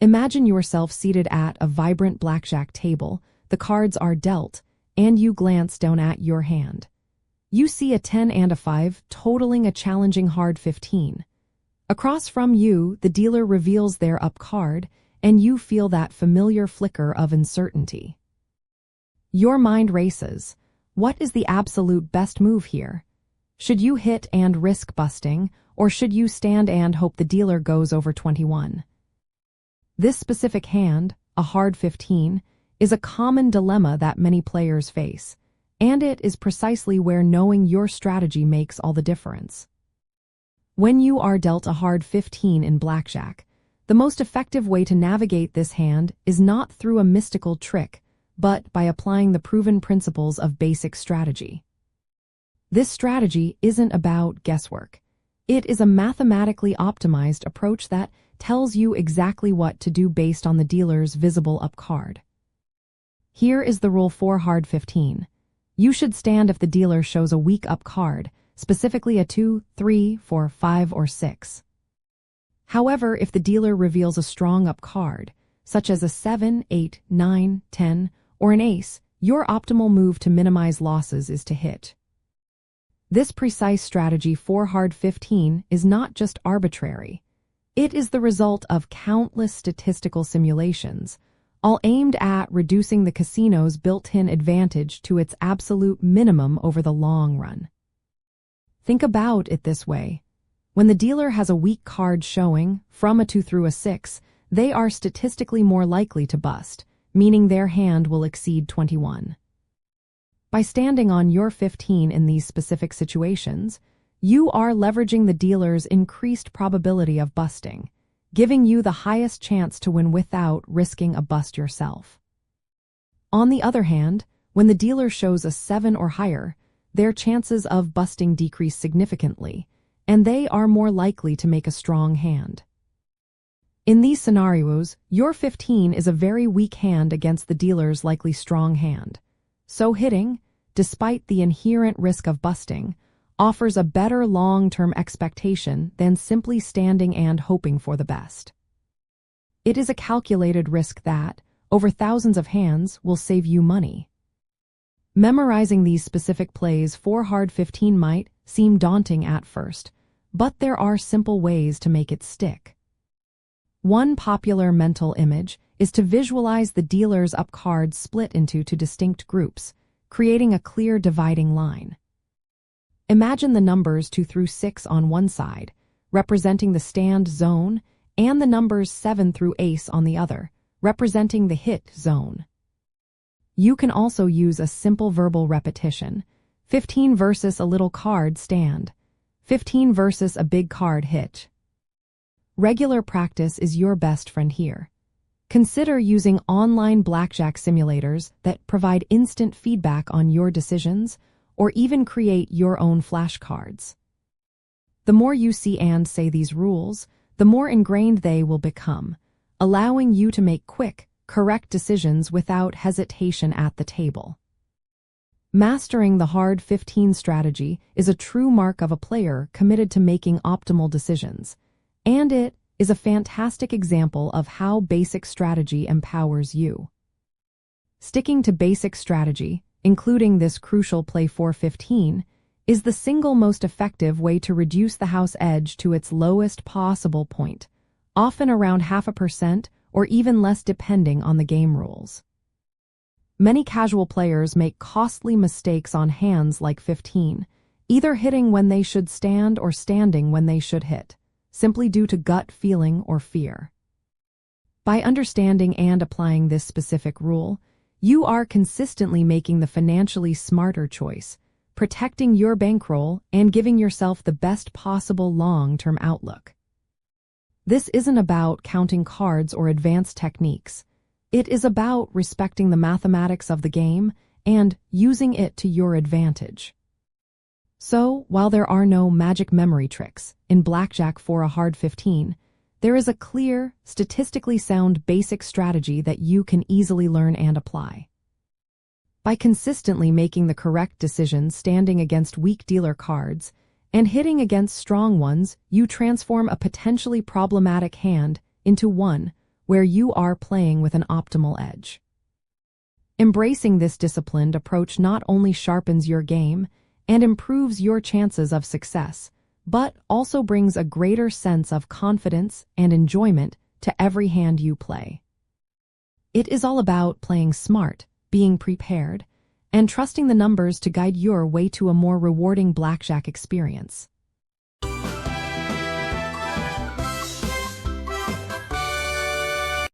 Imagine yourself seated at a vibrant blackjack table, the cards are dealt, and you glance down at your hand. You see a 10 and a 5, totaling a challenging hard 15. Across from you, the dealer reveals their up card, and you feel that familiar flicker of uncertainty. Your mind races. What is the absolute best move here? Should you hit and risk busting, or should you stand and hope the dealer goes over 21? This specific hand, a hard 15, is a common dilemma that many players face, and it is precisely where knowing your strategy makes all the difference. When you are dealt a hard 15 in blackjack, the most effective way to navigate this hand is not through a mystical trick, but by applying the proven principles of basic strategy. This strategy isn't about guesswork. It is a mathematically optimized approach that tells you exactly what to do based on the dealer's visible up card. Here is the rule for hard 15. You should stand if the dealer shows a weak up card, specifically a 2, 3, 4, 5, or 6. However, if the dealer reveals a strong up card, such as a 7, 8, 9, 10, or an ace, your optimal move to minimize losses is to hit. This precise strategy for hard 15 is not just arbitrary. It is the result of countless statistical simulations, all aimed at reducing the casino's built-in advantage to its absolute minimum over the long run. Think about it this way. When the dealer has a weak card showing, from a 2 through a 6, they are statistically more likely to bust, meaning their hand will exceed 21. By standing on your 15 in these specific situations, you are leveraging the dealer's increased probability of busting, giving you the highest chance to win without risking a bust yourself. On the other hand, when the dealer shows a 7 or higher, their chances of busting decrease significantly, and they are more likely to make a strong hand. In these scenarios, your 15 is a very weak hand against the dealer's likely strong hand. So hitting, despite the inherent risk of busting, offers a better long-term expectation than simply standing and hoping for the best. It is a calculated risk that, over thousands of hands, will save you money. Memorizing these specific plays for hard 15 might seem daunting at first, but there are simple ways to make it stick. One popular mental image is to visualize the dealer's up cards split into two distinct groups, creating a clear dividing line. Imagine the numbers 2 through 6 on one side, representing the stand zone, and the numbers 7 through ace on the other, representing the hit zone. You can also use a simple verbal repetition: 15 versus a little card stand, 15 versus a big card hit. Regular practice is your best friend here. Consider using online blackjack simulators that provide instant feedback on your decisions, or even create your own flashcards. The more you see and say these rules, the more ingrained they will become, allowing you to make quick, correct decisions without hesitation at the table. Mastering the hard 15 strategy is a true mark of a player committed to making optimal decisions, and it is a fantastic example of how basic strategy empowers you. Sticking to basic strategy, including this crucial play for 15, is the single most effective way to reduce the house edge to its lowest possible point, often around 0.5% or even less depending on the game rules. Many casual players make costly mistakes on hands like 15, either hitting when they should stand or standing when they should hit, simply due to gut feeling or fear. By understanding and applying this specific rule, you are consistently making the financially smarter choice, protecting your bankroll and giving yourself the best possible long-term outlook. This isn't about counting cards or advanced techniques. It is about respecting the mathematics of the game and using it to your advantage. So, while there are no magic memory tricks in blackjack for a hard 15, there is a clear, statistically sound basic strategy that you can easily learn and apply. By consistently making the correct decisions standing against weak dealer cards and hitting against strong ones, you transform a potentially problematic hand into one where you are playing with an optimal edge. Embracing this disciplined approach not only sharpens your game and improves your chances of success, but also brings a greater sense of confidence and enjoyment to every hand you play. It is all about playing smart, being prepared, and trusting the numbers to guide your way to a more rewarding blackjack experience.